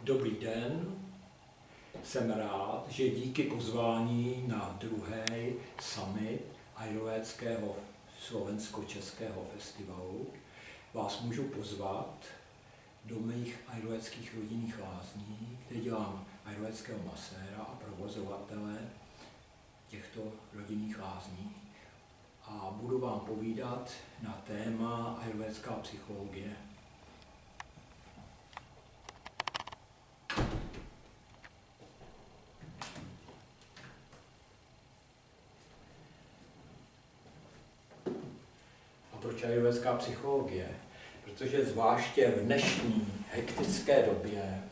Dobrý den, jsem rád, že díky pozvání na druhý summit Ayurvédského slovensko-českého festivalu vás můžu pozvat do mých ayurvédských rodinných lázní, kde dělám ayurvédského maséra a provozovatele těchto rodinných lázní. A budu vám povídat na téma ayurvédská psychologie. A proč ayurvédská psychologie? Protože zvláště v dnešní hektické době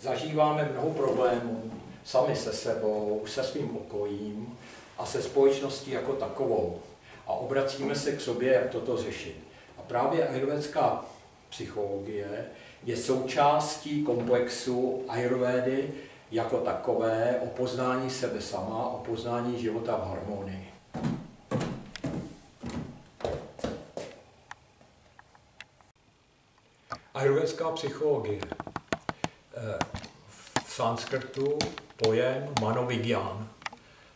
zažíváme mnoho problémů sami se sebou, se svým okolím a se společností jako takovou. A obracíme se k sobě, jak toto řešit. A právě ayurvédská psychologie je součástí komplexu ayurvédy jako takové o poznání sebe sama, o poznání života v harmonii. Ayurvédská psychologie. V sanskrtu pojem manovigyan,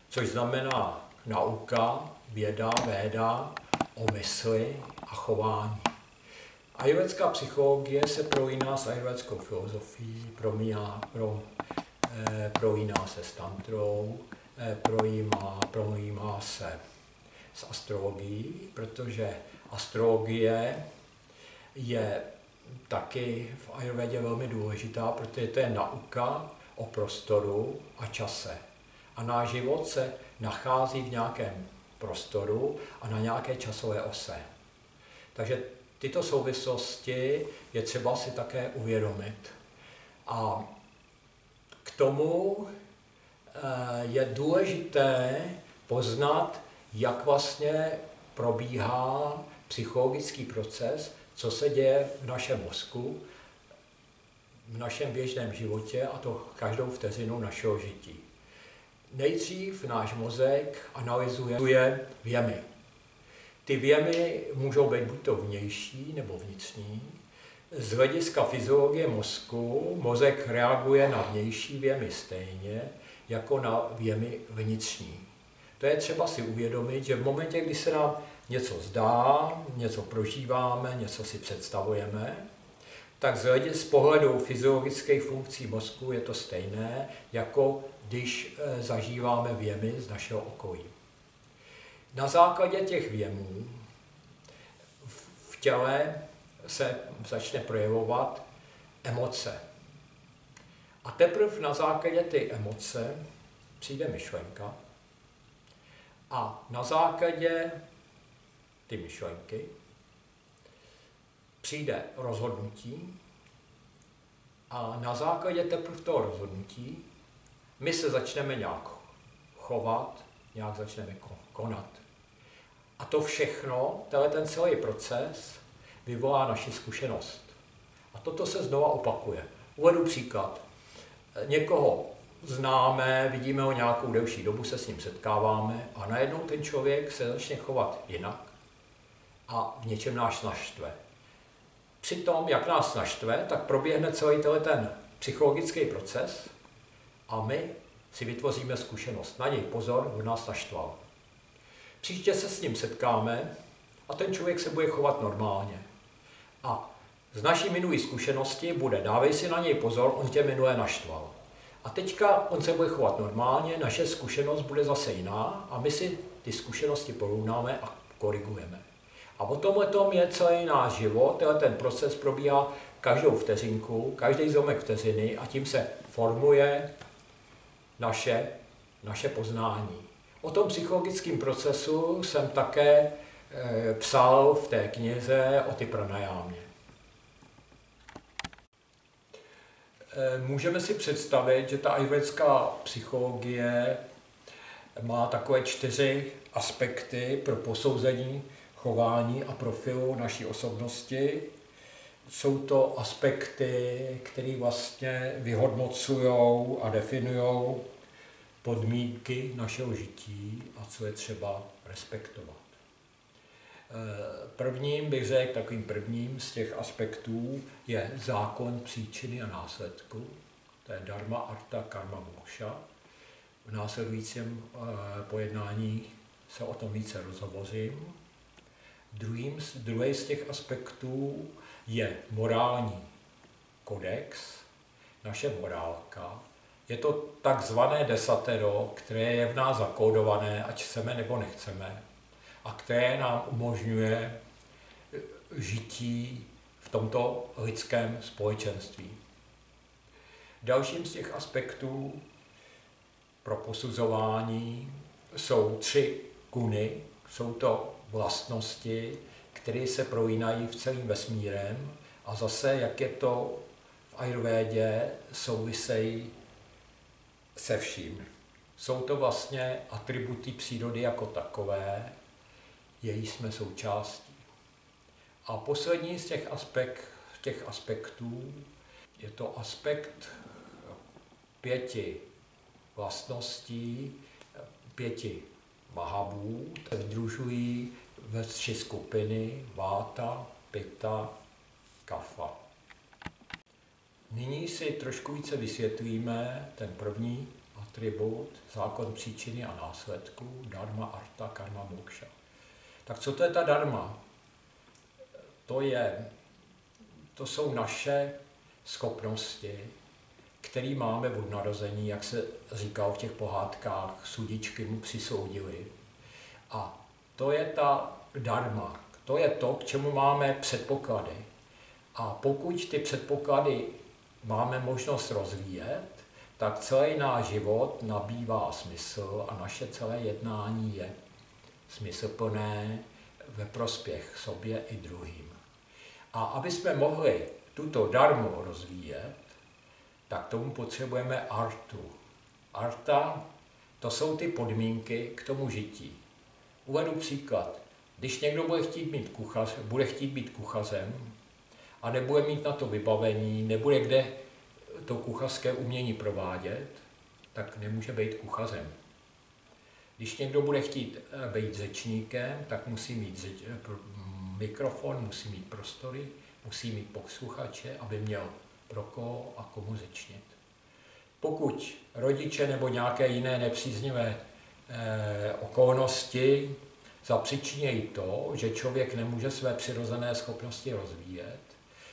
což znamená nauka, věda, véda o mysli a chování. Ayurvédská psychologie se prolíná s ayurvédskou filozofií, prolíná se s tantrou, prolíná se s astrologií, protože astrologie je taky v ayurvédě velmi důležitá, protože to je nauka o prostoru a čase. A náš život se nachází v nějakém prostoru a na nějaké časové ose. Takže tyto souvislosti je třeba si také uvědomit. A k tomu je důležité poznat, jak vlastně probíhá psychologický proces, co se děje v našem mozku, v našem běžném životě, a to každou vteřinu našeho žití. Nejdřív náš mozek analyzuje věmy. Ty věmy můžou být buď to vnější nebo vnitřní. Z hlediska fyziologie mozku mozek reaguje na vnější věmy stejně jako na věmy vnitřní. To je třeba si uvědomit, že v momentě, kdy se nám něco zdá, něco prožíváme, něco si představujeme, tak z pohledu fyziologických funkcí mozku je to stejné, jako když zažíváme věmy z našeho okolí. Na základě těch věmů v těle se začne projevovat emoce. A teprve na základě ty emoce přijde myšlenka a na základě ty myšlenky přijde rozhodnutí a na základě teprve toho rozhodnutí my se začneme nějak chovat, nějak začneme konat. A to všechno, ten celý proces vyvolá naši zkušenost. A toto se znova opakuje. Uvedu příklad. Někoho známe, vidíme ho nějakou delší dobu, se s ním setkáváme a najednou ten člověk se začne chovat jinak a v něčem nás naštve. Při tom, jak nás naštve, tak proběhne celý ten psychologický proces a my si vytvoříme zkušenost. Na něj pozor, on nás naštval. Příště se s ním setkáme a ten člověk se bude chovat normálně. A z naší minulé zkušenosti bude, dávej si na něj pozor, on tě minule naštval. A teďka on se bude chovat normálně, naše zkušenost bude zase jiná a my si ty zkušenosti porovnáme a korigujeme. A o tomhletom je celý náš život, ten proces probíhá každou vteřinku, každý zlomek vteřiny a tím se formuje naše poznání. O tom psychologickém procesu jsem také psal v té knize o ty pranajámě. Můžeme si představit, že ta ayurvédská psychologie má takové 4 aspekty pro posouzení chování a profilu naší osobnosti. Jsou to aspekty, které vlastně vyhodnocují a definují podmínky našeho žití a co je třeba respektovat. Prvním bych řekl, takovým prvním z těch aspektů je zákon příčiny a následku. To je dharma, artha, karma, moksha. V následujícím pojednání se o tom více rozhovořím. Druhý z těch aspektů je morální kodex, naše morálka. Je to takzvané desatero, které je v nás zakódované, ať chceme nebo nechceme, a které nám umožňuje žití v tomto lidském společenství. Dalším z těch aspektů pro posuzování jsou 3 guny. Jsou to vlastnosti, které se prolínají v celým vesmírem a zase, jak je to v ajurvédě, souvisejí se vším. Jsou to vlastně atributy přírody jako takové, její jsme součástí. A poslední z těch aspektů je to aspekt 5 vlastností, 5 mahabů, které sdružují ve 3 skupiny váta, pitta, kapha. Nyní si trošku více vysvětlíme ten první atribut, zákon příčiny a následku, dharma, artha, karma, moksha. Tak co to je ta dharma? To jsou naše schopnosti, které máme od narození, jak se říkalo v těch pohádkách, sudičky mu přisoudili. A to je ta dharma, to je to, k čemu máme předpoklady. A pokud ty předpoklady máme možnost rozvíjet, tak celý náš život nabývá smysl a naše celé jednání je smysluplné ve prospěch sobě i druhým. A aby jsme mohli tuto dharmu rozvíjet, tak tomu potřebujeme artu. Arta, to jsou ty podmínky k tomu žití. Uvedu příklad. Když někdo bude chtít být kuchařem a nebude mít na to vybavení, nebude kde to kuchařské umění provádět, tak nemůže být kuchařem. Když někdo bude chtít být řečníkem, tak musí mít mikrofon, musí mít prostory, musí mít posluchače, aby měl pro koho a komu řečnit. Pokud rodiče nebo nějaké jiné nepříznivé okolnosti zapříčinějí to, že člověk nemůže své přirozené schopnosti rozvíjet,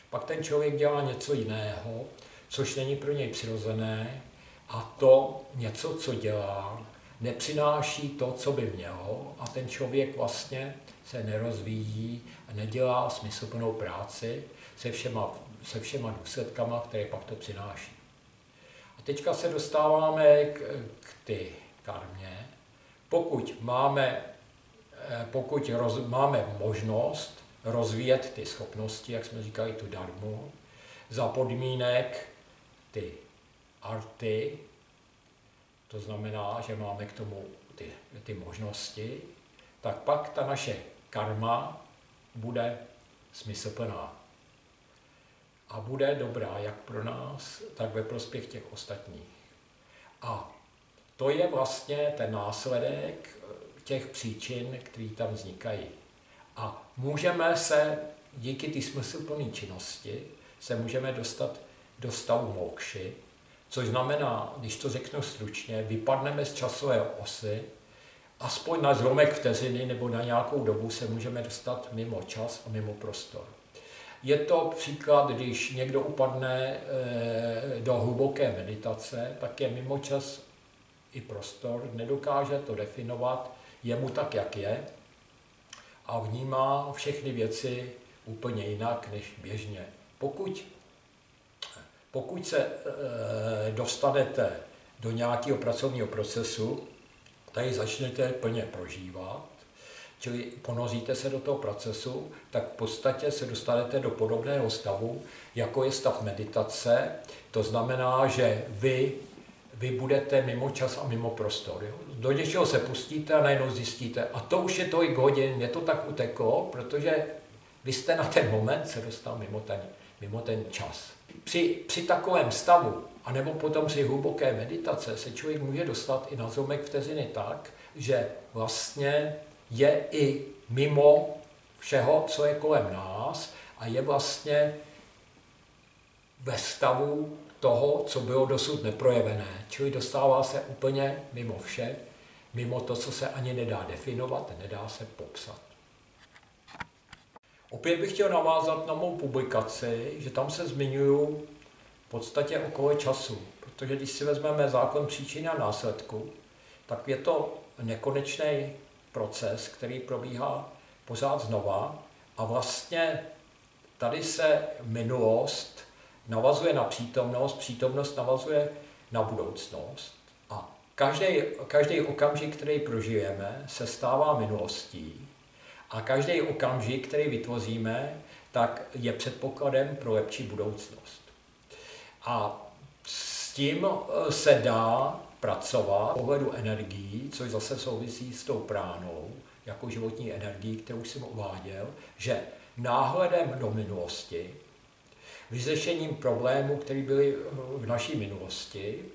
pak ten člověk dělá něco jiného, což není pro něj přirozené, a to něco, co dělá, nepřináší to, co by mělo, a ten člověk vlastně se nerozvíjí a nedělá smysluplnou práci se všema důsledkama, které pak to přináší. A teďka se dostáváme k ty karmě. Pokud máme možnost rozvíjet ty schopnosti, jak jsme říkali, tu dharmu, za podmínek ty arty, to znamená, že máme k tomu ty možnosti, tak pak ta naše karma bude smysluplná. A bude dobrá jak pro nás, tak ve prospěch těch ostatních. A to je vlastně ten následek těch příčin, které tam vznikají. A můžeme se díky té smysluplné činnosti se můžeme dostat do stavu mokši, což znamená, když to řeknu stručně, vypadneme z časové osy, aspoň na zlomek vteřiny nebo na nějakou dobu se můžeme dostat mimo čas a mimo prostor. Je to příklad, když někdo upadne do hluboké meditace, tak je mimo čas i prostor, nedokáže to definovat, je mu tak, jak je, a vnímá všechny věci úplně jinak než běžně. Pokud se dostanete do nějakého pracovního procesu, tady začnete plně prožívat, čili ponoříte se do toho procesu, tak v podstatě se dostanete do podobného stavu, jako je stav meditace. To znamená, že vy budete mimo čas a mimo prostor. Jo? Do něčeho se pustíte a najednou zjistíte, a to už je tolik hodin, mě to tak uteklo, protože vy jste na ten moment se dostal mimo ten čas. Při takovém stavu, anebo potom při hluboké meditace, se člověk může dostat i na zlomek vteřiny tak, že vlastně je i mimo všeho, co je kolem nás a je vlastně ve stavu toho, co bylo dosud neprojevené. Čili dostává se úplně mimo vše, mimo to, co se ani nedá definovat, nedá se popsat. Opět bych chtěl navázat na mou publikaci, že tam se zmiňuju v podstatě okolo času, protože když si vezmeme zákon příčiny a následku, tak je to nekonečný proces, který probíhá pořád znova a vlastně tady se minulost navazuje na přítomnost, přítomnost navazuje na budoucnost a každý okamžik, který prožijeme, se stává minulostí a každý okamžik, který vytvoříme, tak je předpokladem pro lepší budoucnost. A s tím se dá pracovat z pohledu energií, což zase souvisí s tou pránou, jako životní energií, kterou jsem uváděl, že náhledem do minulosti, vyřešením problémů, které byly v naší minulosti,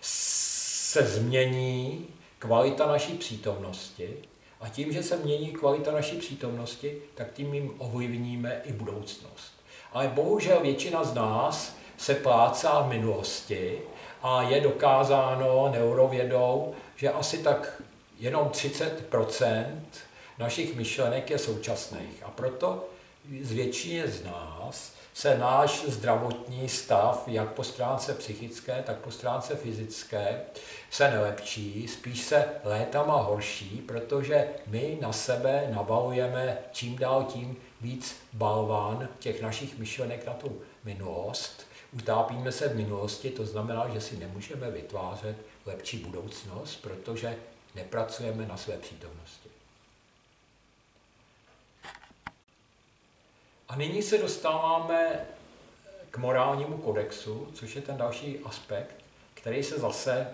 se změní kvalita naší přítomnosti a tím, že se mění kvalita naší přítomnosti, tak tím jim ovlivníme i budoucnost. Ale bohužel většina z nás se plácá v minulosti a je dokázáno neurovědou, že asi tak jenom 30% našich myšlenek je současných. A proto z většině z nás se náš zdravotní stav, jak po stránce psychické, tak po stránce fyzické, se nelepší, spíš se létama horší, protože my na sebe nabalujeme čím dál tím víc balván těch našich myšlenek na tu minulost. Utápíme se v minulosti, to znamená, že si nemůžeme vytvářet lepší budoucnost, protože nepracujeme na své přítomnosti. A nyní se dostáváme k morálnímu kodexu, což je ten další aspekt, který se zase,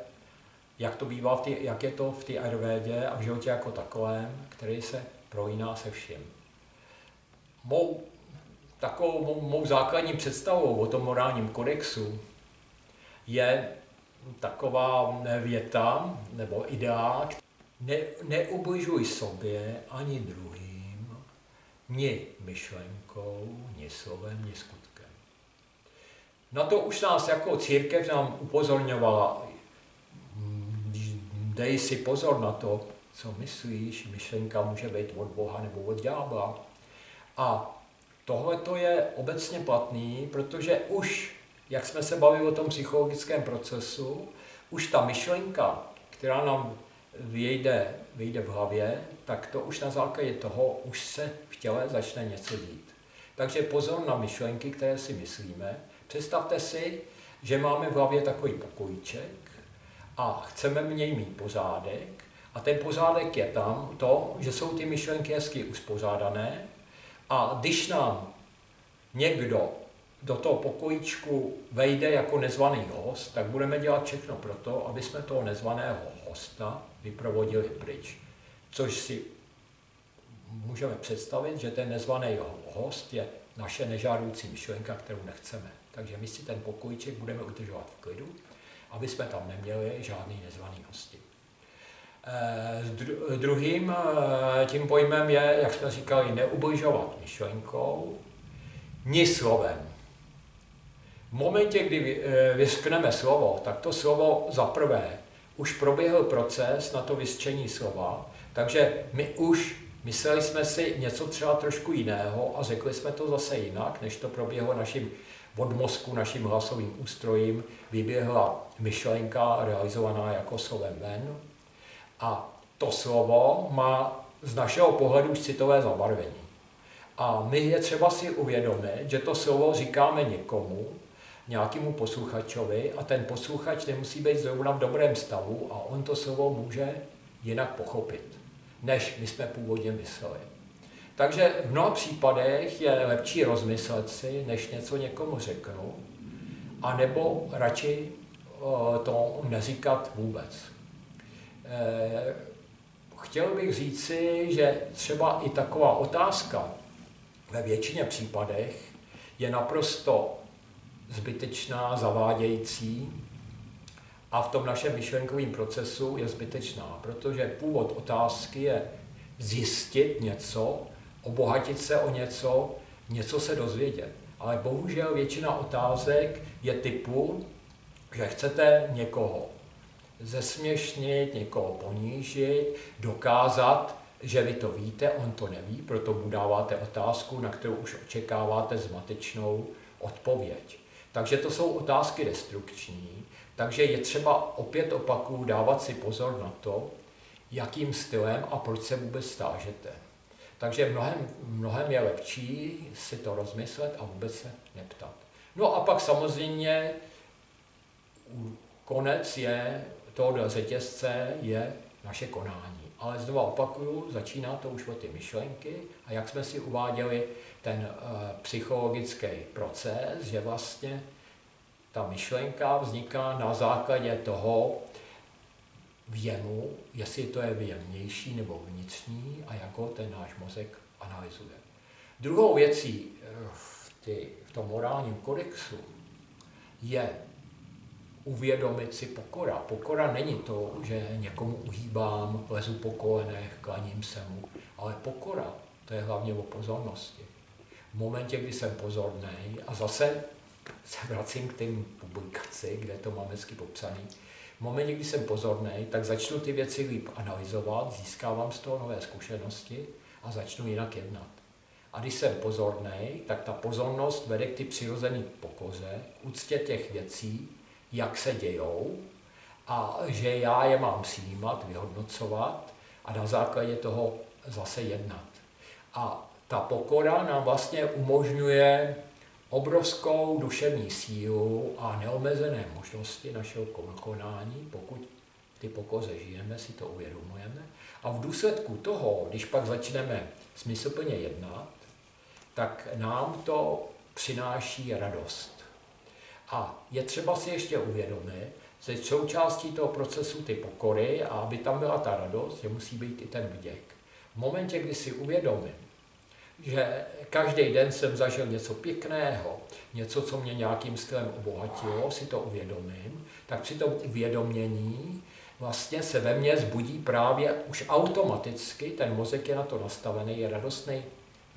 jak je to v té ayurvédě a v životě jako takovém, který se prolíná se vším. Mou základní představou o tom morálním kodexu je taková věta nebo idea, neubližuj sobě ani druhým, ni myšlenkou, ni slovem, ni skutkem. Na to už nás jako církev nám upozorňovala. Dej si pozor na to, co myslíš, myšlenka může být od Boha nebo od ďábla. A tohle to je obecně platný, protože už, jak jsme se bavili o tom psychologickém procesu, už ta myšlenka, která nám vyjde v hlavě, tak to už na základě toho už se v těle začne něco dít. Takže pozor na myšlenky, které si myslíme. Představte si, že máme v hlavě takový pokojíček a chceme v něj mít pořádek a ten pořádek je tam to, že jsou ty myšlenky hezky uspořádané a když nám někdo do toho pokojíčku vejde jako nezvaný host, tak budeme dělat všechno pro to, aby jsme toho nezvaného hosta vyprovodili pryč. Což si můžeme představit, že ten nezvaný host je naše nežádoucí myšlenka, kterou nechceme. Takže my si ten pokojíček budeme udržovat v klidu, aby jsme tam neměli žádný nezvaný hosti. Druhým tím pojmem je, jak jsme říkali, neubližovat myšlenkou, ni slovem. V momentě, kdy vyřkneme slovo, tak to slovo za prvé už proběhl proces na to vyřčení slova, takže my už mysleli jsme si něco třeba trošku jiného a řekli jsme to zase jinak, než to proběhlo od mozku, naším hlasovým ústrojím, vyběhla myšlenka realizovaná jako slovem ven. A to slovo má z našeho pohledu už citové zabarvení. A my je třeba si uvědomit, že to slovo říkáme někomu, nějakému posluchačovi a ten posluchač nemusí být zrovna v dobrém stavu a on to slovo může jinak pochopit, než my jsme původně mysleli. Takže v mnoha případech je lepší rozmyslet si, než něco někomu řeknu, anebo radši to neříkat vůbec. Chtěl bych říci, že třeba i taková otázka ve většině případech je naprosto zbytečná, zavádějící a v tom našem myšlenkovém procesu je zbytečná, protože původ otázky je zjistit něco obohatit se o něco, něco se dozvědět. Ale bohužel většina otázek je typu, že chcete někoho zesměšnit, někoho ponížit, dokázat, že vy to víte, on to neví, proto mu dáváte otázku, na kterou už očekáváte zmatečnou odpověď. Takže to jsou otázky destrukční, takže je třeba opět opakuju dávat si pozor na to, jakým stylem a proč se vůbec stážete. Takže mnohem je lepší si to rozmyslet a vůbec se neptat. No a pak samozřejmě konec je tohoto řetězce je naše konání. Ale znovu opakuju, začíná to už od ty myšlenky a jak jsme si uváděli ten psychologický proces, že vlastně ta myšlenka vzniká na základě toho věmu, jestli to je věm vnější nebo vnitřní a jak ho ten náš mozek analyzuje. Druhou věcí v tom morálním kodexu je uvědomit si pokora. Pokora není to, že někomu uhýbám, lezu po kolenech, klaním se mu, ale pokora, to je hlavně o pozornosti. V momentě, kdy jsem pozorný, a zase se vracím k tým publikaci, kde to mám hezky popsaný, v momentě, kdy jsem pozorný, tak začnu ty věci líp analyzovat, získávám z toho nové zkušenosti a začnu jinak jednat. A když jsem pozorný, tak ta pozornost vede k ty přirozené pokoře, k úctě těch věcí, jak se dějou a že já je mám přijímat, vyhodnocovat a na základě toho zase jednat. A ta pokora nám vlastně umožňuje obrovskou duševní sílu a neomezené možnosti našeho konání, pokud v ty pokoře žijeme, si to uvědomujeme. A v důsledku toho, když pak začneme smysluplně jednat, tak nám to přináší radost. A je třeba si ještě uvědomit, že součástí toho procesu ty pokory a aby tam byla ta radost, že musí být i ten vděk. V momentě, kdy si uvědomím, že každý den jsem zažil něco pěkného, něco, co mě nějakým stylem obohatilo, si to uvědomím, tak při tom uvědomění vlastně se ve mně zbudí právě už automaticky, ten mozek je na to nastavený, je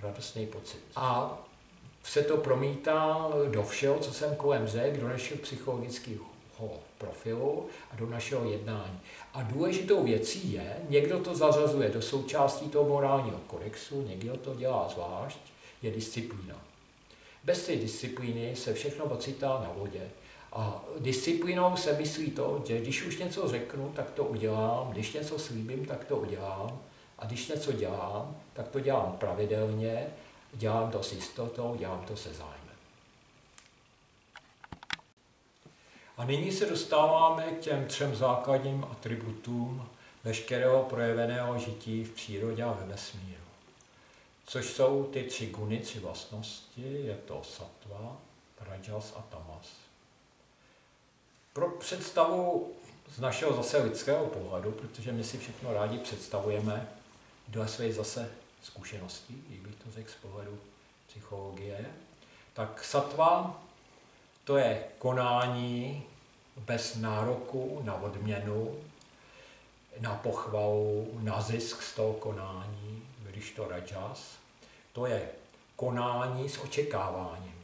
radostný pocit. A se to promítá do všeho, co jsem kolem řekl, do našeho psychologického profilu a do našeho jednání. A důležitou věcí je, někdo to zařazuje do součástí toho morálního kodexu, někdo to dělá zvlášť, je disciplína. Bez té disciplíny se všechno ocitá na vodě. A disciplínou se myslí to, že když už něco řeknu, tak to udělám, když něco slíbím, tak to udělám, a když něco dělám, tak to dělám pravidelně, dělám to s jistotou, dělám to se zájmem. A nyní se dostáváme k těm 3 základním atributům veškerého projeveného žití v přírodě a ve vesmíru. Což jsou ty 3 guny, 3 vlastnosti, je to sattva, rajas a tamas. Pro představu z našeho zase lidského pohledu, protože my si všechno rádi představujeme dle svých zase zkušeností, když bych to řekl z pohledu psychologie, tak sattva to je konání bez nároku na odměnu, na pochvalu, na zisk z toho konání, když to rajas, to je konání s očekáváním.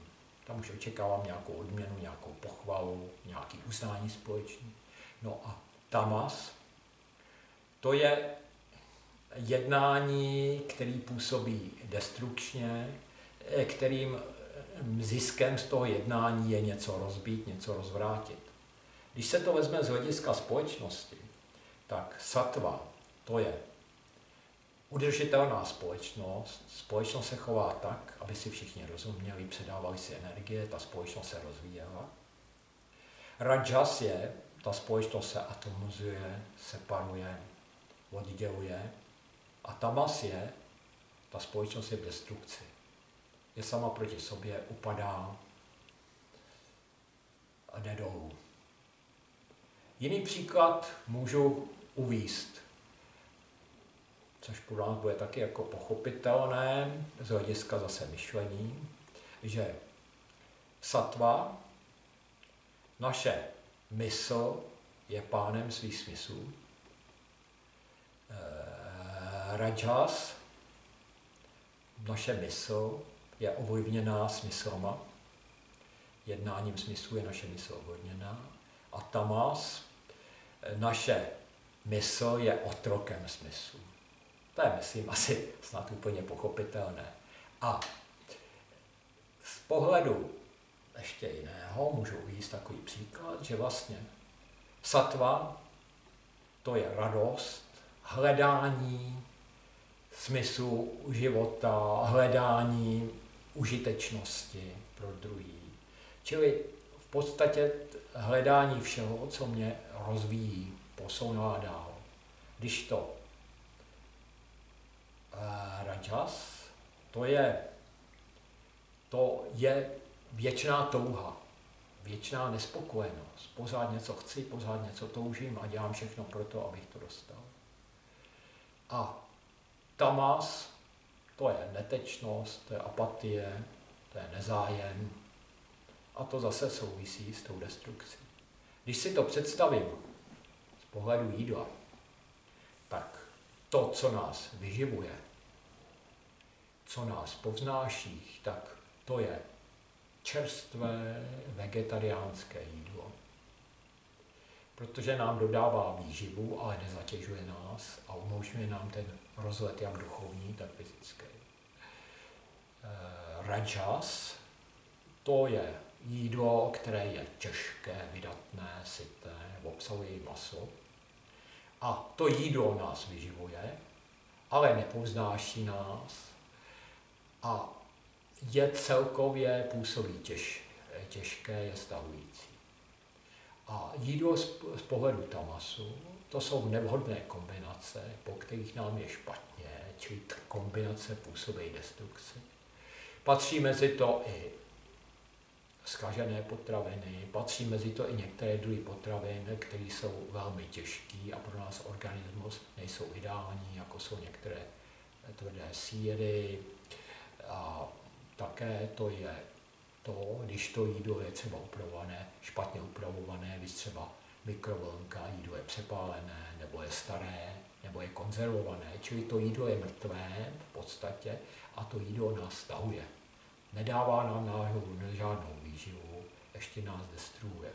Tam už očekávám nějakou odměnu, nějakou pochvalu, nějaké uznání společné. No a tamas, to je jednání, který působí destrukčně, kterým ziskem z toho jednání je něco rozbít, něco rozvrátit. Když se to vezme z hlediska společnosti, tak sattva, to je udržitelná společnost. Společnost se chová tak, aby si všichni rozuměli, předávali si energie, ta společnost se rozvíjela. Rajas je, ta společnost se atomizuje, separuje, odděluje. A tamas je, ta společnost je v destrukci. Je sama proti sobě, upadá a jde dolů. Jiný příklad můžu uvést, což pro nás bude taky jako pochopitelné z hlediska zase myšlení, že sattva, naše mysl je pánem svých smyslů. Rajas, naše mysl je ovlivněná smyslama. Jednáním smyslu je naše mysl ovlivněná. A tamas, naše mysl je otrokem smyslu. To je, myslím, asi snad úplně pochopitelné. A z pohledu ještě jiného můžu uvést takový příklad, že vlastně sattva, to je radost, hledání smyslu života, hledání užitečnosti pro druhý. Čili v podstatě hledání všeho, co mě rozvíjí, posouvá dál. Když to rajas, to je věčná touha, věčná nespokojenost. Pořád něco chci, pořád něco toužím a dělám všechno pro to, abych to dostal. A tamas, to je netečnost, to je apatie, to je nezájem. A to zase souvisí s tou destrukcí. Když si to představím z pohledu jídla, tak to, co nás vyživuje, co nás povznáší, tak to je čerstvé vegetariánské jídlo. Protože nám dodává výživu, ale nezatěžuje nás a umožňuje nám ten rozlet jak duchovní, tak fyzický. Rajas, to je jídlo, které je těžké, vydatné, syté, obsahuje maso. A to jídlo nás vyživuje, ale nepovznáší nás a je celkově působí těžké, je stahující. A jídlo z pohledu tamasu, to jsou nevhodné kombinace, po kterých nám je špatně, čili kombinace působí destrukci. Patří mezi to i zkažené potraviny, patří mezi to i některé druhy potravin, které jsou velmi těžké a pro nás organismus nejsou ideální, jako jsou některé tvrdé sýry. A také to je to, když to jídlo je třeba upravované, špatně upravované, když třeba mikrovlnka, jídlo je přepálené, nebo je staré, nebo je konzervované, čili to jídlo je mrtvé v podstatě a to jídlo nás stahuje. Nedává nám žádnou výživu, ještě nás destruuje.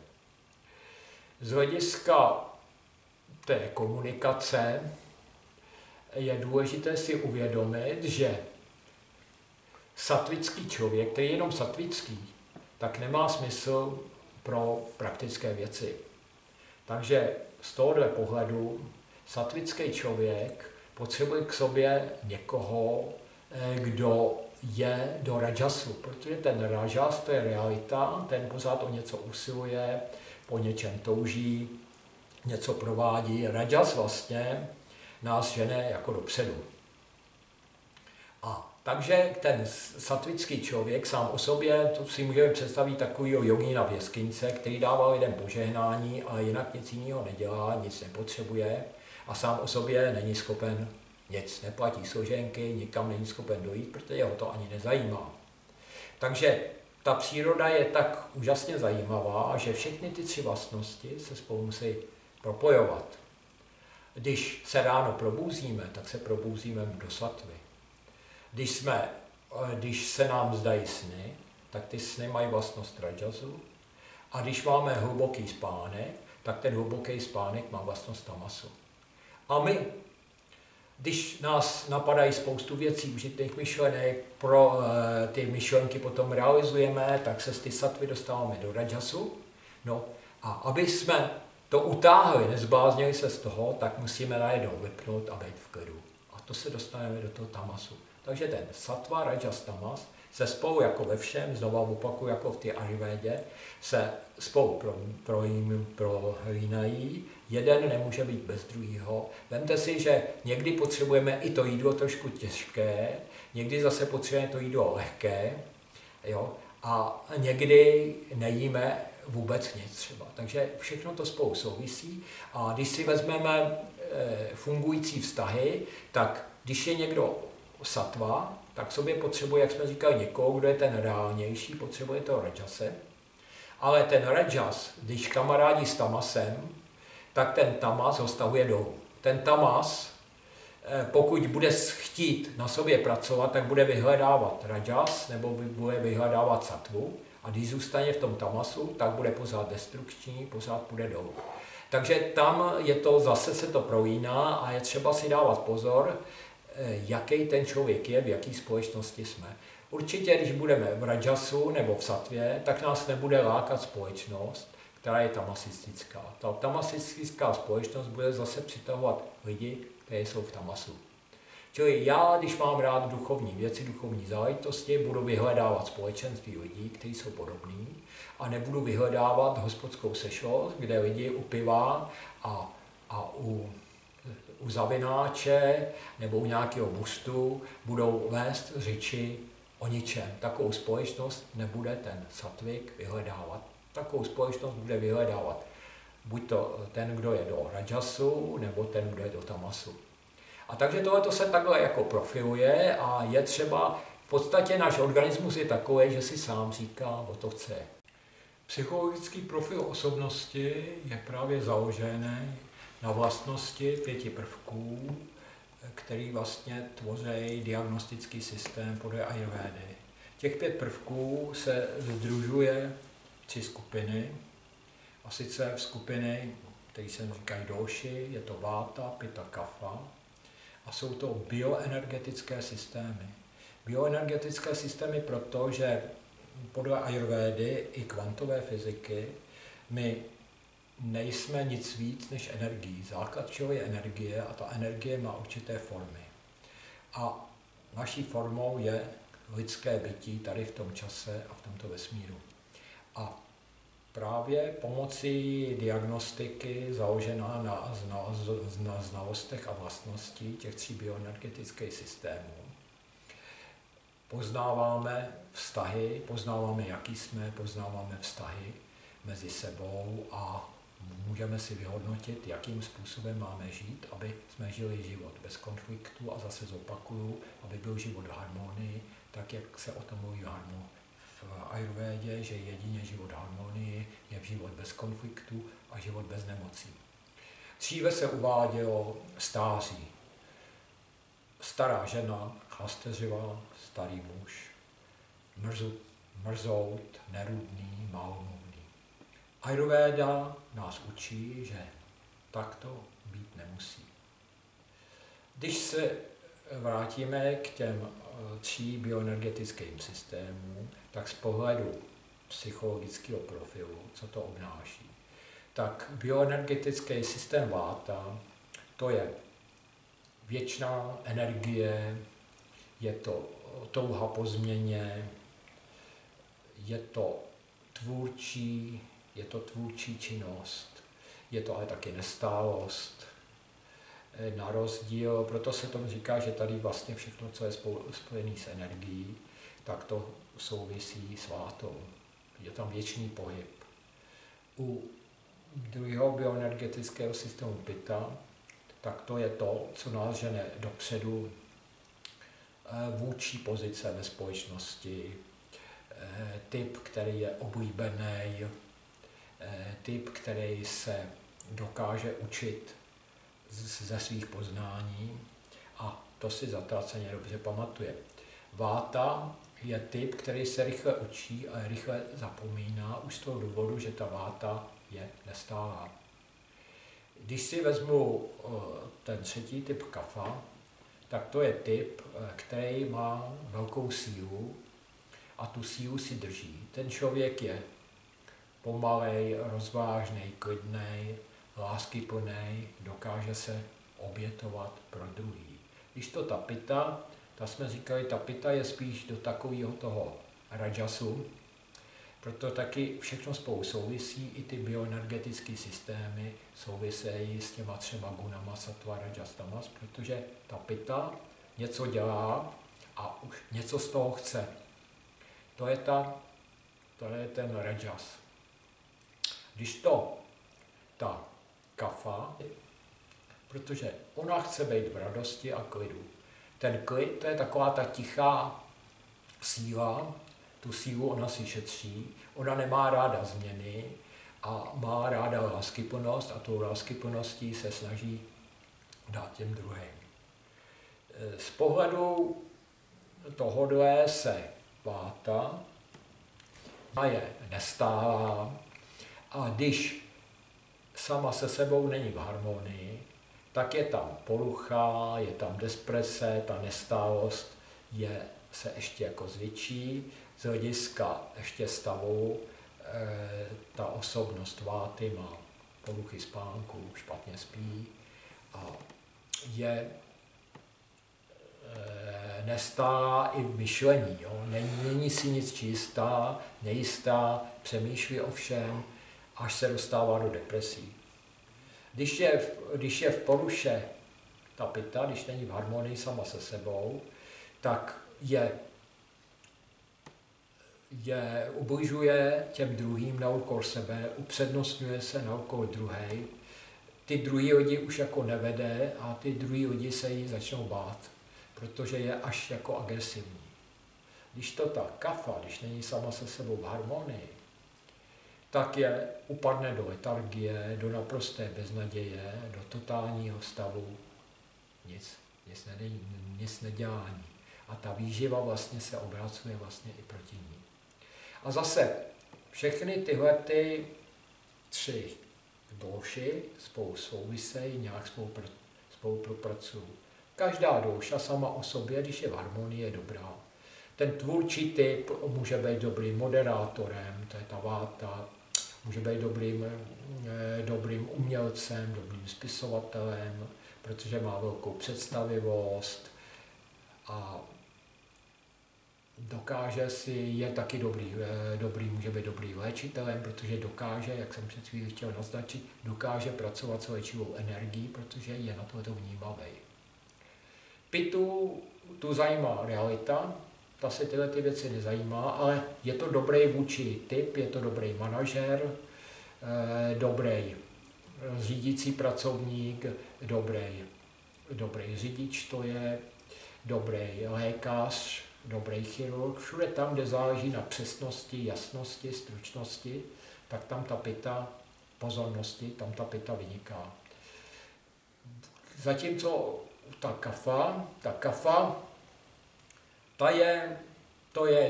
Z hlediska té komunikace je důležité si uvědomit, že satvický člověk, který je jenom satvický, tak nemá smysl pro praktické věci. Takže z tohohle pohledu satvický člověk potřebuje k sobě někoho, kdo je do rajasu, protože ten rajas, to je realita, ten pořád o něco usiluje, po něčem touží, něco provádí. Rajas vlastně nás žene jako dopředu. A takže ten satvický člověk sám o sobě, to si můžeme představit takovýho jogína v jeskyňce, který dává lidem požehnání, ale jinak nic jiného nedělá, nic nepotřebuje a sám o sobě není schopen nic, neplatí složenky, nikam není schopen dojít, protože ho to ani nezajímá. Takže ta příroda je tak úžasně zajímavá, že všechny ty tři vlastnosti se spolu musí propojovat. Když se ráno probouzíme, tak se probouzíme do satvy. Když se nám zdají sny, tak ty sny mají vlastnost rajasu. A když máme hluboký spánek, tak ten hluboký spánek má vlastnost tamasu. A my, když nás napadají spoustu věcí, užitých myšlenek, pro ty myšlenky potom realizujeme, tak se z ty satvy dostáváme do rajasu. No a aby jsme to utáhli, nezbláznili se z toho, tak musíme najednou vypnout a být v klidu. A to se dostaneme do toho tamasu. Takže ten sattva, rajas, tamas se spolu jako ve všem, znovu opakuju jako v té ayurvédě, se spolu prohlínají. Jeden nemůže být bez druhého. Vemte si, že někdy potřebujeme i to jídlo trošku těžké, někdy zase potřebujeme to jídlo lehké, jo? A někdy nejíme vůbec nic třeba. Takže všechno to spolu souvisí. A když si vezmeme fungující vztahy, tak když je někdo sattva, tak sobě potřebuje, jak jsme říkali, někoho, kdo je ten reálnější, potřebuje to rajase. Ale ten rajas, když kamarádí s tamasem, tak ten tamas ho stahuje dolů. Ten tamas pokud bude chtít na sobě pracovat, tak bude vyhledávat rajas nebo bude vyhledávat sattvu. A když zůstane v tom tamasu, tak bude pořád destrukční, pořád půjde dolů. Takže tam je to, zase se to prolíná a je třeba si dávat pozor, jaký ten člověk je, v jaké společnosti jsme. Určitě, když budeme v rajasu nebo v sattvě, tak nás nebude lákat společnost, která je tamasistická. Ta tamasistická společnost bude zase přitahovat lidi, kteří jsou v tamasu. Čili já, když mám rád duchovní věci, duchovní záležitosti, budu vyhledávat společenství lidí, kteří jsou podobní, a nebudu vyhledávat hospodskou sešlost, kde lidi u piva a u zavináče nebo u nějakého bustu budou vést řeči o ničem. Takovou společnost nebude ten sattvik vyhledávat. Takovou společnost bude vyhledávat buď to ten, kdo je do rajasu, nebo ten, kdo je do tamasu. A takže tohle se takhle jako profiluje a je třeba, v podstatě náš organismus je takový, že si sám říká, o to chce. Psychologický profil osobnosti je právě založený na vlastnosti 5 prvků, který vlastně tvoří diagnostický systém podle Ayurvédy. Těch 5 prvků se sdružuje 3 skupiny, a sice v skupiny, které se říkají doši, je to váta, pita, kapha, a jsou to bioenergetické systémy. Bioenergetické systémy proto, že podle Ayurvédy i kvantové fyziky my nejsme nic víc než energií. Základ čeho je energie a ta energie má určité formy. A naší formou je lidské bytí tady v tom čase a v tomto vesmíru. A právě pomocí diagnostiky založená na znalostech a vlastností těch 3 bioenergetických systémů poznáváme vztahy, poznáváme, jaký jsme, poznáváme vztahy mezi sebou a můžeme si vyhodnotit, jakým způsobem máme žít, aby jsme žili život bez konfliktu, a zase zopakuju, aby byl život v harmonii, tak jak se o tom mluví v Ayurvédě, že jedině život v harmonii je život bez konfliktu a život bez nemocí. Dříve se uvádělo stáří. Stará žena, chlasteřivá, starý muž, mrzout, nerudný, malomluvný. Ayurvéda nás učí, že takto být nemusí. Když se vrátíme k těm 3 bioenergetickým systémům, tak z pohledu psychologického profilu, co to obnáší, tak bioenergetický systém váta, to je věčná energie, je to touha po změně, je to tvůrčí činnost, je to ale taky nestálost. Na rozdíl, proto se tomu říká, že tady vlastně všechno, co je spojené s energií, tak to souvisí s vátou. Je tam věčný pohyb. U druhého bioenergetického systému pita, tak to je to, co nás žene dopředu, vůdčí pozice ve společnosti, typ, který je oblíbený, typ, který se dokáže učit ze svých poznání, a to si zatraceně dobře pamatuje. Váta je typ, který se rychle učí a rychle zapomíná už z toho důvodu, že ta váta je nestálá. Když si vezmu ten 3. typ kapha, tak to je typ, který má velkou sílu a tu sílu si drží. Ten člověk je pomalej, rozvážnej, klidnej, láskyplnej, dokáže se obětovat pro druhý. Když to ta pita, ta jsme říkali, ta pita je spíš do takového toho rajasu, proto taky všechno spolu souvisí, i ty bioenergetické systémy souvisejí s těma 3 gunama sattva, rajas, tamas, protože ta pita něco dělá a už něco z toho chce. To je ten rajas. Když to ta kapha, protože ona chce být v radosti a klidu. Ten klid, to je taková ta tichá síla, tu sílu ona si šetří, ona nemá ráda změny a má ráda láskyplnost a tou láskyplností se snaží dát těm druhým. Z pohledu tohodle se váta je nestálá a když sama se sebou není v harmonii, tak je tam porucha, je tam deprese, ta nestálost se ještě jako zvětší. Z hlediska ještě stavu ta osobnost váty má poruchy spánku, špatně spí a je nestálá i v myšlení. Jo? Není si nic jistá, nejistá, přemýšlí o všem, až se dostává do depresí. Když je v poruše ta pita, když není v harmonii sama se sebou, tak ubližuje těm druhým na úkor sebe, upřednostňuje se na úkor druhej. Ty druhý lidi už jako nevede a ty druhý lidi se jí začnou bát, protože je až jako agresivní. Když to ta kafa, když není sama se sebou v harmonii, tak upadne do letargie, do naprosté beznaděje, do totálního stavu nic nedělání. A ta výživa vlastně se obracuje vlastně i proti ní. A zase všechny tyhle tři douši spolu souvisejí, nějak spolupracují. Každá douša sama o sobě, když je v harmonii, je dobrá. Ten tvůrčí typ může být dobrým moderátorem, to je ta váta, může být dobrým umělcem, dobrým spisovatelem, protože má velkou představivost a je taky dobrý, může být dobrý léčitelem, protože dokáže, jak jsem před chvílí chtěl naznačit, dokáže pracovat s léčivou energií, protože je na to vnímavý. Pitu tu zajímá realita, ta se tyhle věci nezajímá, ale je to dobrý vůči typ, je to dobrý manažer, dobrý řídící pracovník, dobrý řidič to je, dobrý lékař, dobrý chirurg. Všude tam, kde záleží na přesnosti, jasnosti, stručnosti, tak tam ta pita, pozornosti, tam ta pita vyniká. Zatímco ta kafa,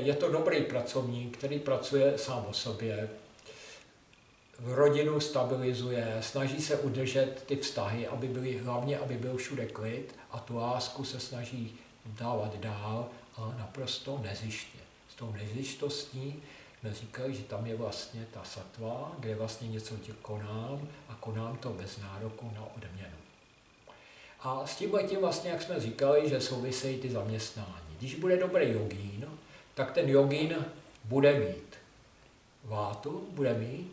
je to dobrý pracovník, který pracuje sám o sobě, rodinu stabilizuje, snaží se udržet ty vztahy, hlavně aby byl všude klid a tu lásku se snaží dávat dál a naprosto nezištně. S tou nezištostí jsme říkali, že tam je vlastně ta satva, kde vlastně něco konám a konám to bez nároku na odměnu. A s tímhletím vlastně, jak jsme říkali, že souvisejí ty zaměstnání. Když bude dobrý jogín, tak ten jogín bude mít vátu,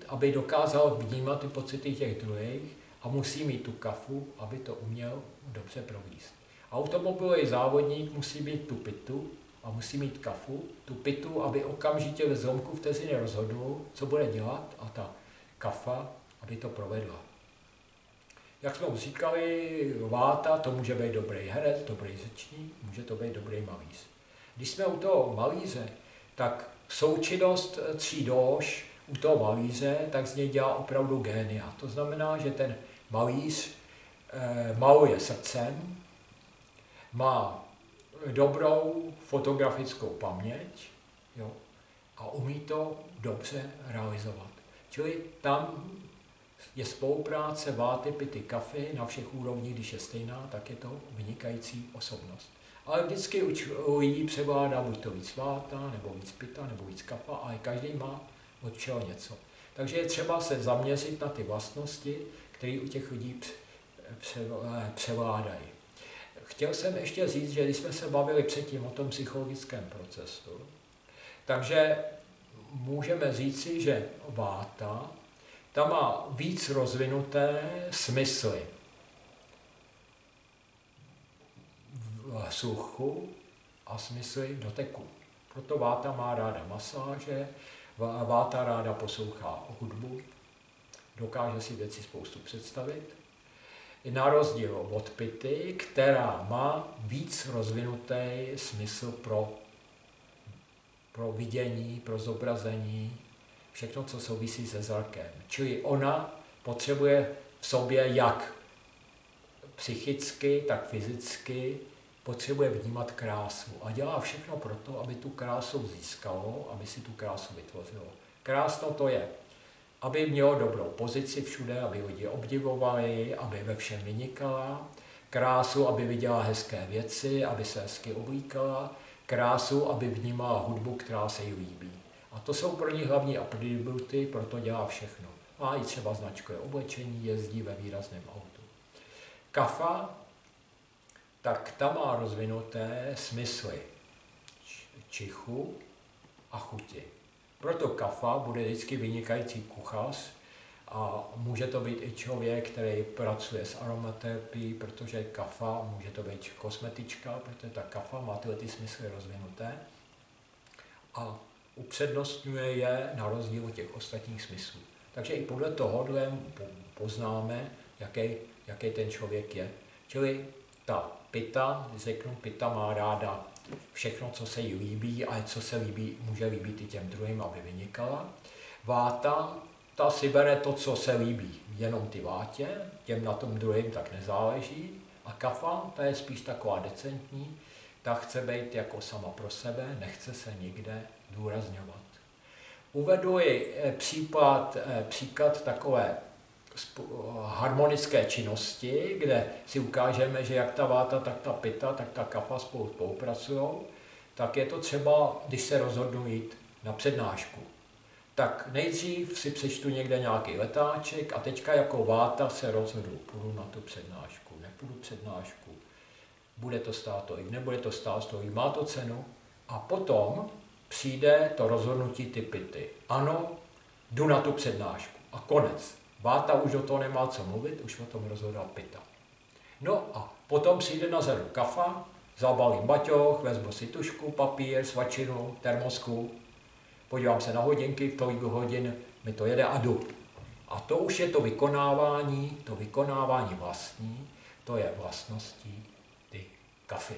aby dokázal vnímat ty pocity těch druhých a musí mít tu kafu, aby to uměl dobře provést. Automobilový závodník musí mít tu pitu a musí mít kafu, tu pitu, aby okamžitě ve zlomku vteřiny rozhodl, co bude dělat a ta kafa, aby to provedla. Jak jsme už říkali, váta, to může být dobrý herec, dobrý řečník, může to být dobrý malíř. Když jsme u toho malíře, tak součinnost tří dóš u toho malíře, tak z něj dělá opravdu génia. To znamená, že ten malíř maluje srdcem, má dobrou fotografickou paměť, jo, a umí to dobře realizovat. Čili tam je spolupráce váty, pity, kafy na všech úrovních, když je stejná, tak je to vynikající osobnost. Ale vždycky u lidí převládá buď to víc váta, nebo víc pita, nebo víc kafa, ale každý má od čeho něco. Takže je třeba se zaměřit na ty vlastnosti, které u těch lidí převládají. Chtěl jsem ještě říct, že když jsme se bavili předtím o tom psychologickém procesu, takže můžeme říci, že váta ta má víc rozvinuté smysly v sluchu a smysly doteku. Proto váta má ráda masáže, váta ráda poslouchá hudbu, dokáže si věci spoustu představit. Na rozdíl od pity, která má víc rozvinutý smysl pro vidění, pro zobrazení, všechno, co souvisí se zrakem. Čili ona potřebuje v sobě jak psychicky, tak fyzicky potřebuje vnímat krásu a dělá všechno pro to, aby tu krásu získalo, aby si tu krásu vytvořilo. Krásno to je, aby mělo dobrou pozici všude, aby lidi obdivovali, aby ve všem vynikala, krásu, aby viděla hezké věci, aby se hezky oblíkala, krásu, aby vnímala hudbu, která se jí líbí. A to jsou pro ní hlavní atributy, proto dělá všechno. Má i třeba značkové oblečení, jezdí ve výrazném autu. Kafa, tak ta má rozvinuté smysly čichu a chuti. Proto kafa bude vždycky vynikající kuchař a může to být i člověk, který pracuje s aromaterapií, protože kafa, může to být kosmetička, protože ta kafa má tyhle ty smysly rozvinuté a upřednostňuje je na rozdíl od těch ostatních smyslů. Takže i podle tohohle poznáme, jaký ten člověk je. Čili ta pita, když řeknu, pita má ráda všechno, co se jí líbí a co se líbí, může líbit i těm druhým, aby vynikala. Váta, ta si bere to, co se líbí, jenom ty vátě, těm na tom druhým tak nezáleží. A kafa, ta je spíš taková decentní, ta chce být jako sama pro sebe, nechce se nikde důrazňovat. Uvedu i příklad takové harmonické činnosti, kde si ukážeme, že jak ta váta, tak ta pita, tak ta kafa spolu spolupracují, tak je to třeba, když se rozhodnu jít na přednášku. Tak nejdřív si přečtu někde nějaký letáček a teďka jako váta se rozhodu, půjdu na tu přednášku, nepůjdu přednášku, bude to stát tolik, nebude to stát tolik, má to cenu a potom přijde to rozhodnutí ty pity. Ano, jdu na tu přednášku a konec. Váta už o toho nemá co mluvit, už o tom rozhodla pita. No a potom přijde na řadu kafa, zabalím baťoch, vezmu si tužku, papír, svačinu, termosku, podívám se na hodinky, v tolik hodin mi to jede a jdu. A to už je to vykonávání vlastní, to je vlastností ty kafy.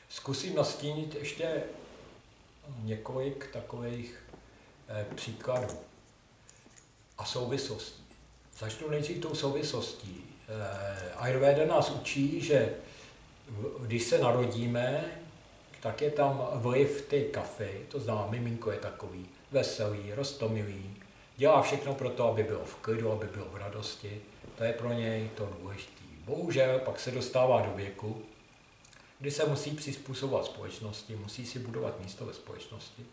Zkusím nastínit ještě několik takových příkladů a souvislostí. Začnu nejdřív tou souvislostí. Ayurveda nás učí, že když se narodíme, tak je tam vliv ty kafy, to znamená, miminko je takový veselý, roztomilý, dělá všechno pro to, aby bylo v klidu, aby bylo v radosti, to je pro něj to důležité. Bohužel pak se dostává do věku, kdy se musí přizpůsobovat společnosti, musí si budovat místo ve společnosti.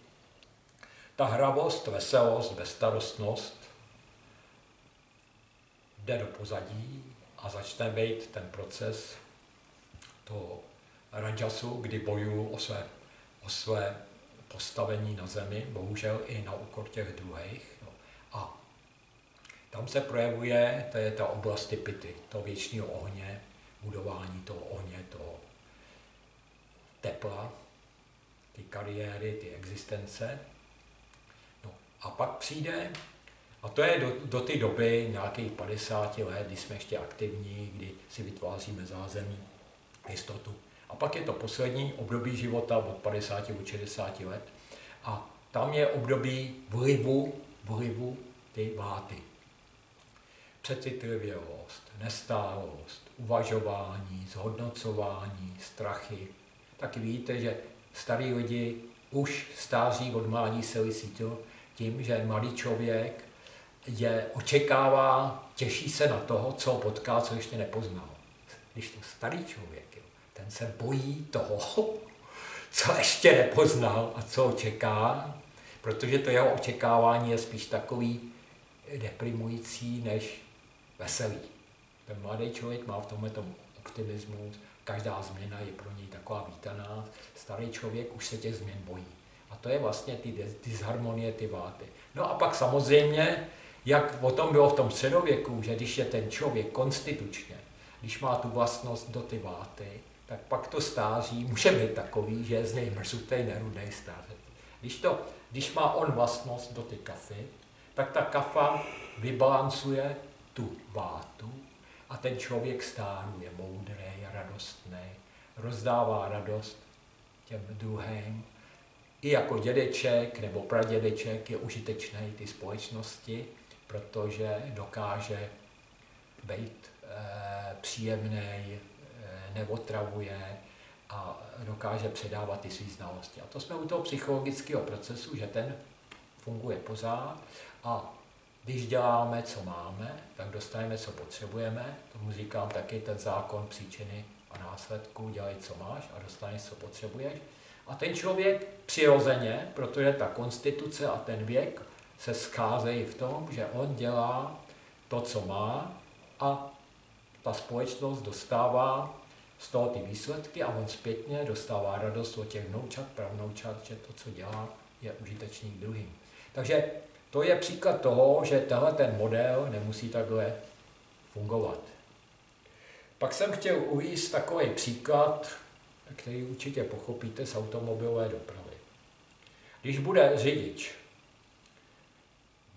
Ta hravost, veselost, bezstarostnost jde do pozadí a začne být ten proces toho rajasu, kdy bojuju o své postavení na zemi, bohužel i na úkor těch druhých. No. A tam se projevuje, to je ta oblast ty pity, toho věčného ohně, budování toho ohně, toho tepla, ty kariéry, ty existence. No a pak přijde, a to je do té doby nějakých 50 let, kdy jsme ještě aktivní, kdy si vytváříme zázemí, jistotu. A pak je to poslední období života od 50 do 60 let a tam je období vlivu ty váty. Přecitlivělost, nestálost, uvažování, zhodnocování, strachy. Taky víte, že starý lidi už stáří od mládí se lisí tím, že mladý člověk očekává, těší se na toho, co potká, co ještě nepoznal. Když to starý člověk, ten se bojí toho, co ještě nepoznal a co očeká, protože to jeho očekávání je spíš takový deprimující než veselý. Ten mladý člověk má v tomhle optimismus, každá změna je pro něj taková vítaná, starý člověk už se těch změn bojí. A to je vlastně ty disharmonie, ty váty. No a pak samozřejmě, jak o tom bylo v tom středověku, že když je ten člověk konstitučně, když má tu vlastnost do ty váty, tak pak to stáří může být takový, že je z něj mrzutej, nerudnej stářec. Když má on vlastnost do ty kafy, tak ta kafa vybalancuje tu vátu a ten člověk stáruje, moudrý, radostný, rozdává radost těm druhým. I jako dědeček nebo pradědeček je užitečný ty společnosti, protože dokáže být příjemný, neotravuje a dokáže předávat ty své znalosti. A to jsme u toho psychologického procesu, že ten funguje pořád a když děláme, co máme, tak dostaneme, co potřebujeme. Tomu říkám taky ten zákon příčiny a následku, dělej, co máš a dostaneš, co potřebuješ. A ten člověk přirozeně, protože ta konstituce a ten věk se scházejí v tom, že on dělá to, co má a ta společnost dostává z toho ty výsledky a on zpětně dostává radost od těch vnoučat, pravnoučat, že to, co dělá, je užitečný k druhým. Takže to je příklad toho, že tenhle ten model nemusí takhle fungovat. Pak jsem chtěl uvést takový příklad, který určitě pochopíte z automobilové dopravy. Když bude řidič,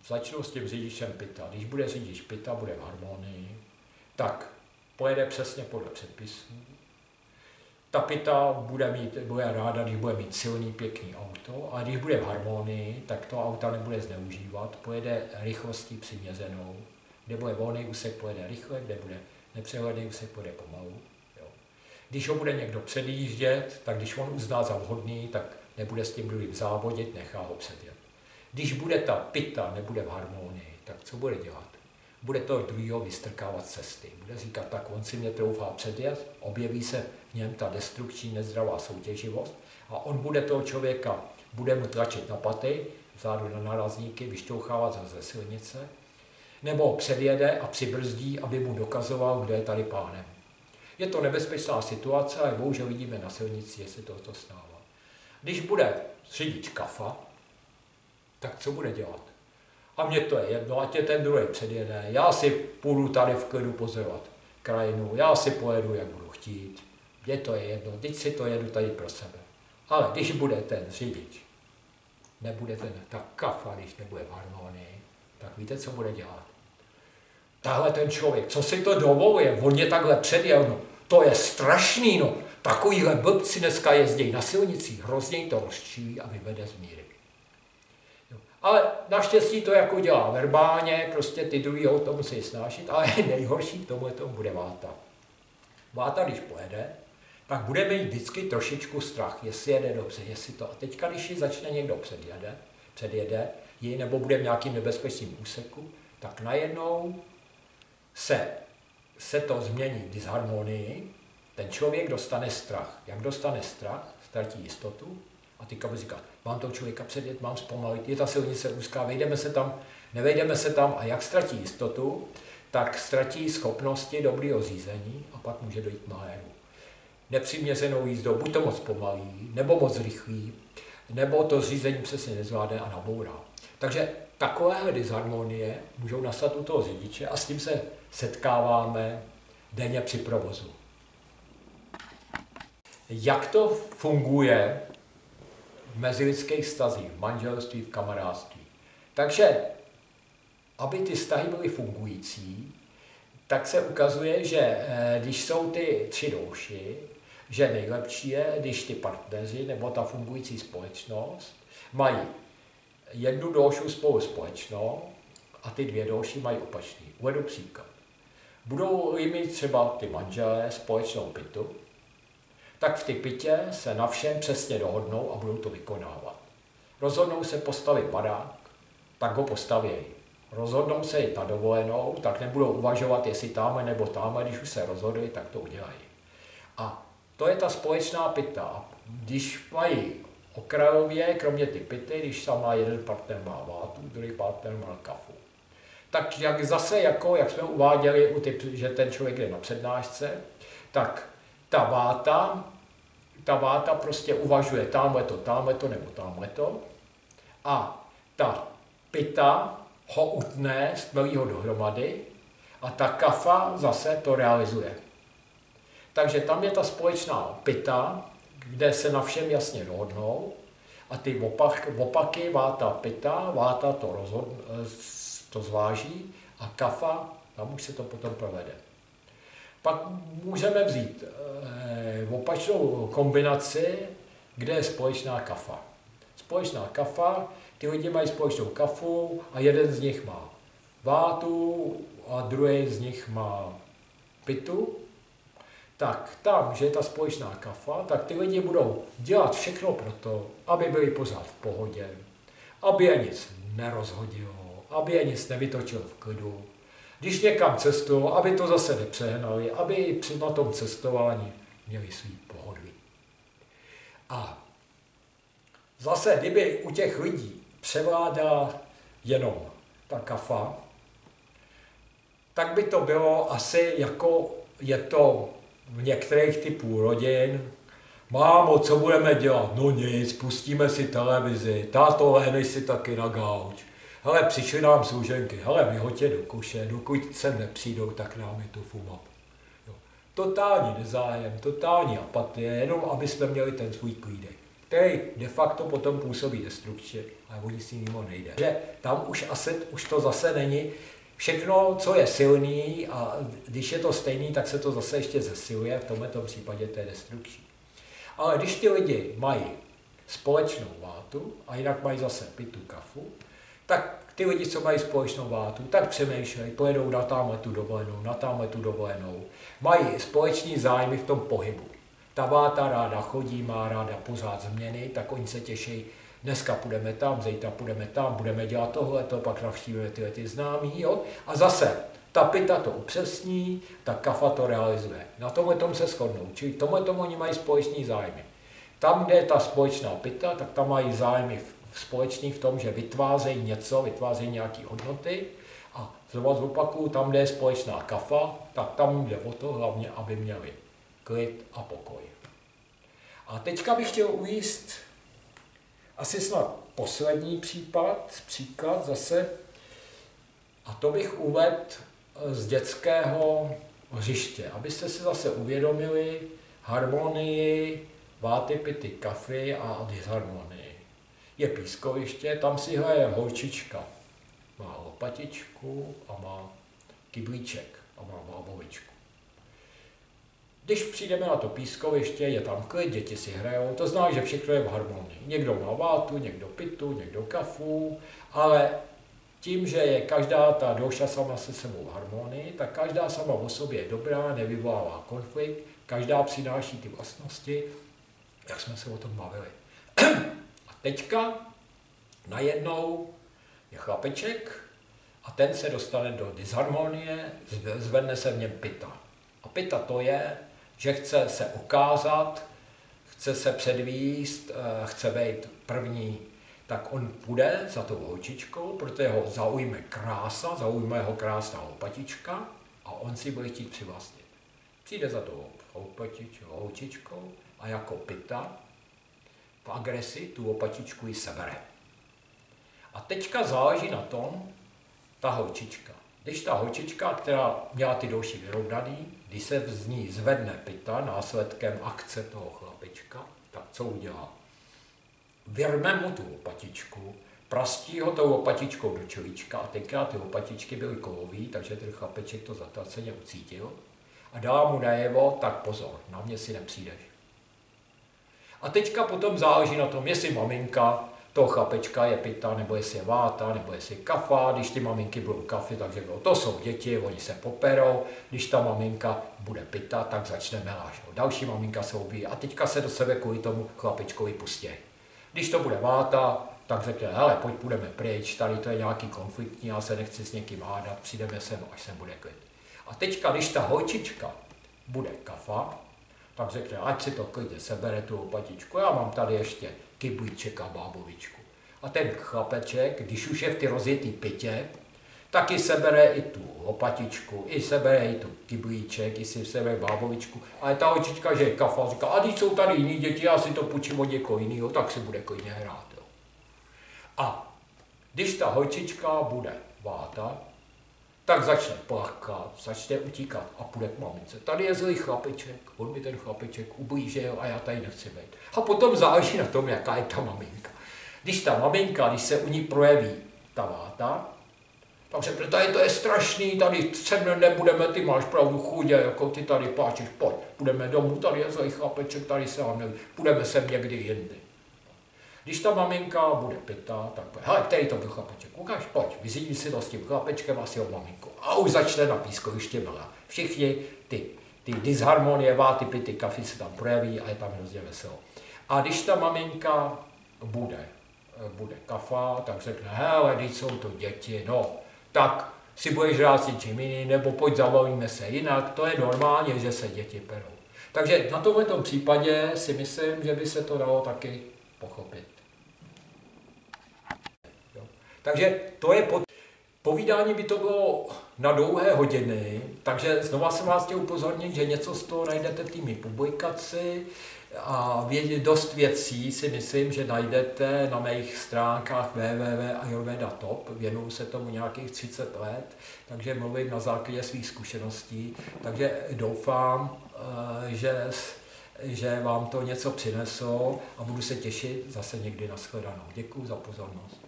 začnu s tím řidičem PITA, když bude řidič PITA, bude v harmonii, tak pojede přesně podle předpisů. Ta PITA bude ráda, když bude mít silný, pěkný auto, a když bude v harmonii, tak to auta nebude zneužívat, pojede rychlostí přiměřenou, kde bude volný úsek, pojede rychle, kde bude nepřehledný úsek, pojede pomalu. Jo. Když ho bude někdo předjíždět, tak když on uzná za vhodný, tak nebude s tím druhým závodit, nechá ho předjet. Když bude ta PITA, nebude v harmonii, tak co bude dělat? Bude to druhýho vystrkávat cesty. Bude říkat, tak on si mě troufá předjet, objeví se v něm ta destrukční nezdravá soutěživost a on bude toho člověka, bude mu tlačit na paty, vzadu na narazníky, vyšťouchávat ze silnice, nebo předjede a přibrzdí, aby mu dokazoval, kdo je tady pánem. Je to nebezpečná situace, ale bohužel vidíme na silnici, jestli to stává. Když bude řidič kafa, tak co bude dělat? A mně to je jedno, ať je ten druhý předjede. Já si půjdu tady v klidu pozorovat krajinu, já si pojedu, jak budu chtít. Mně to je jedno, teď si to jedu tady pro sebe. Ale když bude ten řidič, nebude ta kafa, když nebude v harmonii, tak víte, co bude dělat? Tahle ten člověk, co si to dovoluje, on je takhle předjel, no, to je strašný, no. Takovýhle blbci dneska jezdí na silnicích, hrozně to rozčílí a vyvede z míry. Ale naštěstí to jako dělá verbálně, prostě ty druhýho to musí snášet, ale nejhorší v tomhle tomu bude váta. Váta, když pojede, tak bude mít vždycky trošičku strach, jestli jede dobře, jestli to. A teďka, když ji začne někdo předjede ji, nebo bude v nějakým nebezpečným úseku, tak najednou se to změní v disharmonii, ten člověk dostane strach. Jak dostane strach, ztratí jistotu a teďka bude říkat, mám toho člověka předjet, mám zpomalit, je ta silnice úzká, vejdeme se tam, nevejdeme se tam a jak ztratí jistotu, tak ztratí schopnosti dobrého řízení a pak může dojít k malému. Nepřiměřenou jízdou, buď to moc pomalý, nebo moc rychlý, nebo to řízení přesně nezvládne a nabourá. Takže takovéhle disharmonie můžou nastat u toho řidiče a s tím se setkáváme denně při provozu. Jak to funguje v mezilidských vztazích, v manželství, v kamarádství? Takže, aby ty vztahy byly fungující, tak se ukazuje, že když jsou ty tři douši, že nejlepší je, když ty partneři nebo ta fungující společnost mají jednu doušu spolu společnou a ty dvě douši mají opačný. Uvedu příklad. Budou-li mít třeba ty manželé společnou pitu, tak v ty pitě se na všem přesně dohodnou a budou to vykonávat. Rozhodnou se postavit barák, tak ho postavějí. Rozhodnou se jít na dovolenou, tak nebudou uvažovat, jestli táme nebo táme, když už se rozhodují, tak to udělají. A to je ta společná pita. Když mají okrajově, kromě ty pity, když tam má jeden partner má vátu, druhý partner má kafu. Tak jak zase, jak jsme uváděli, že ten člověk jde na přednášce, tak ta váta prostě uvažuje támhleto nebo támhleto a ta pita ho utne, stmelí ho dohromady a ta kafa zase to realizuje. Takže tam je ta společná pita, kde se na všem jasně dohodnou a ty opaky váta pita, váta to zváží a kafa, tam už se to potom provede. Pak můžeme vzít opačnou kombinaci, kde je společná kafa. Společná kafa, ty lidi mají společnou kafu a jeden z nich má vátu a druhý z nich má pitu, tak tam, že je ta společná kafa, tak ty lidi budou dělat všechno pro to, aby byli pořád v pohodě, aby je nic nerozhodilo, aby je nic nevytočil v klidu. Když někam cestují, aby to zase nepřehnali, aby na tom cestování měli svý pohodlí. A zase, kdyby u těch lidí převládala jenom ta kafa, tak by to bylo asi jako je to v některých typů rodin. Mámo, co budeme dělat? No nic, pustíme si televizi, táto, lehnej si taky na gauč. Hele, přišli nám služenky, hele, vyhoďte do koše, dokud sem nepřijdou, tak nám je to fumap. Totální nezájem, totální apatie, jenom aby jsme měli ten svůj klídek, který de facto potom působí destrukčně, ale oni si mimo nejde. Že tam už to zase není všechno, co je silný a když je to stejný, tak se to zase ještě zesiluje, v tomto případě to je destrukční. Ale když ty lidi mají společnou vátu a jinak mají zase pitu, kafu, tak ty lidi, co mají společnou vátu, tak přemýšlejí, pojedou na tamhle tu dovolenou, mají společný zájmy v tom pohybu. Ta váta ráda chodí, má ráda pořád změny, tak oni se těší, dneska půjdeme tam, zítra půjdeme tam, budeme dělat tohleto, pak navštívíme tyhle ty známí, jo? A zase ta pita to upřesní, ta kafa to realizuje. Na tomhle tom se shodnou, čili v tomhle tomu oni mají společný zájmy. Tam, kde je ta společná pita, tak tam mají zájmy společný v tom, že vytvářejí něco, vytvářejí nějaké hodnoty a znovu zopakuju, tam, kde je společná kafa, tak tam jde o to hlavně, aby měli klid a pokoj. A teďka bych chtěl uvést asi snad poslední příklad zase, a to bych uvedl z dětského hřiště, abyste si zase uvědomili harmonii váty, pity, kafy a disharmonii. Je pískoviště, tam si hraje holčička. Má lopatičku a má kyblíček a má bábovičku. Když přijdeme na to pískoviště, je tam klid, děti si hrajou, to znamená, že všechno je v harmonii. Někdo má vátu, někdo pitu, někdo kafu, ale tím, že je každá ta duša sama se sebou v harmonii, tak každá sama o sobě je dobrá, nevyvolává konflikt, každá přináší ty vlastnosti, jak jsme se o tom bavili. A teďka najednou je chlapeček a ten se dostane do disharmonie, zvedne se v něm pita. A pita to je, že chce se ukázat, chce se předvíst, chce být první, tak on půjde za tou holčičkou, protože ho zaujme krása, zaujme ho krásná lopatička a on si bude chtít přivlastnit. Přijde za tou holčičkou a jako pita v agresi tu lopatičku ji sebere. A teďka záleží na tom ta holčička. Když ta holčička, která měla ty douši vyrovnaný, když se z ní zvedne pita následkem akce toho chlapička, tak co udělá? Vyrme mu tu lopatičku, prastí ho tou lopatičkou do čelíčka a tenkrát ty lopatičky byly kovový, takže ten chlapeček to zatraceně ucítil a dala mu najevo, tak pozor, na mě si nepřijdeš. A teďka potom záleží na tom, jestli maminka toho chlapečka je pita, nebo jestli je váta, nebo jestli kafa. Když ty maminky budou kafy, takže to jsou děti, oni se poperou. Když ta maminka bude pita, tak začne meláž. Další maminka se obíjí a teďka se do sebe kvůli tomu chlapečkovi pustí. Když to bude váta, tak řekne, hele, pojď, půjdeme pryč, tady to je nějaký konfliktní, já se nechci s někým hádat, přijdeme sem, až se bude klid. A teďka, když ta holčička bude kafa, tak řekne, ať si to klidně sebere tu lopatičku, já mám tady ještě kyblíček a bábovičku. A ten chlapeček, když už je v ty rozjetý pitě, taky sebere i tu lopatičku, i sebere i tu kyblíček, i si sebere bábovičku. Ale ta holčička, že je kafa, říká, a když jsou tady jiní děti, já si to půjčím od někoho jiného, tak si bude klidně hrát. Jo. A když ta holčička bude váta, tak začne plakat, začne utíkat a půjde k mamince. Tady je zlý chlapeček, on mi ten chlapeček ublížil a já tady nechci být. A potom záleží na tom, jaká je ta maminka. Když ta maminka, když se u ní projeví ta váta, tak řekne, tady to je strašný, tady sem nebudeme, ty máš pravdu chudě, jako ty tady pláčeš, pojď, půjdeme domů, tady je zlý chlapeček, tady se vám neví, půjdeme sem někdy jindy. Když ta maminka bude pita, tak hele, který to byl chlapeček, ukáž, pojď, vyzídni si to s tím chlapečkem a s jeho maminkou. a už začne na pískoviště mela. Všichni ty disharmonie, typy, ty kafy se tam projeví a je tam hrozně veselo. A když ta maminka bude kafa, tak řekne, hele, když jsou to děti, no, tak si budeš hrát s něčím jiným, nebo pojď zabavíme se jinak, to je normálně, že se děti perou. Takže na tomto případě si myslím, že by se to dalo taky pochopit. Jo. Takže to je povídání by to bylo na dlouhé hodiny, takže znova jsem vás chtěl upozornit, že něco z toho najdete v té mé publikaci a dost věcí si myslím, že najdete na mých stránkách www.ayurveda.top, věnuju se tomu nějakých 30 let, takže mluvím na základě svých zkušeností, takže doufám, že vám to něco přineslo a budu se těšit zase někdy na shledanou. Děkuji za pozornost.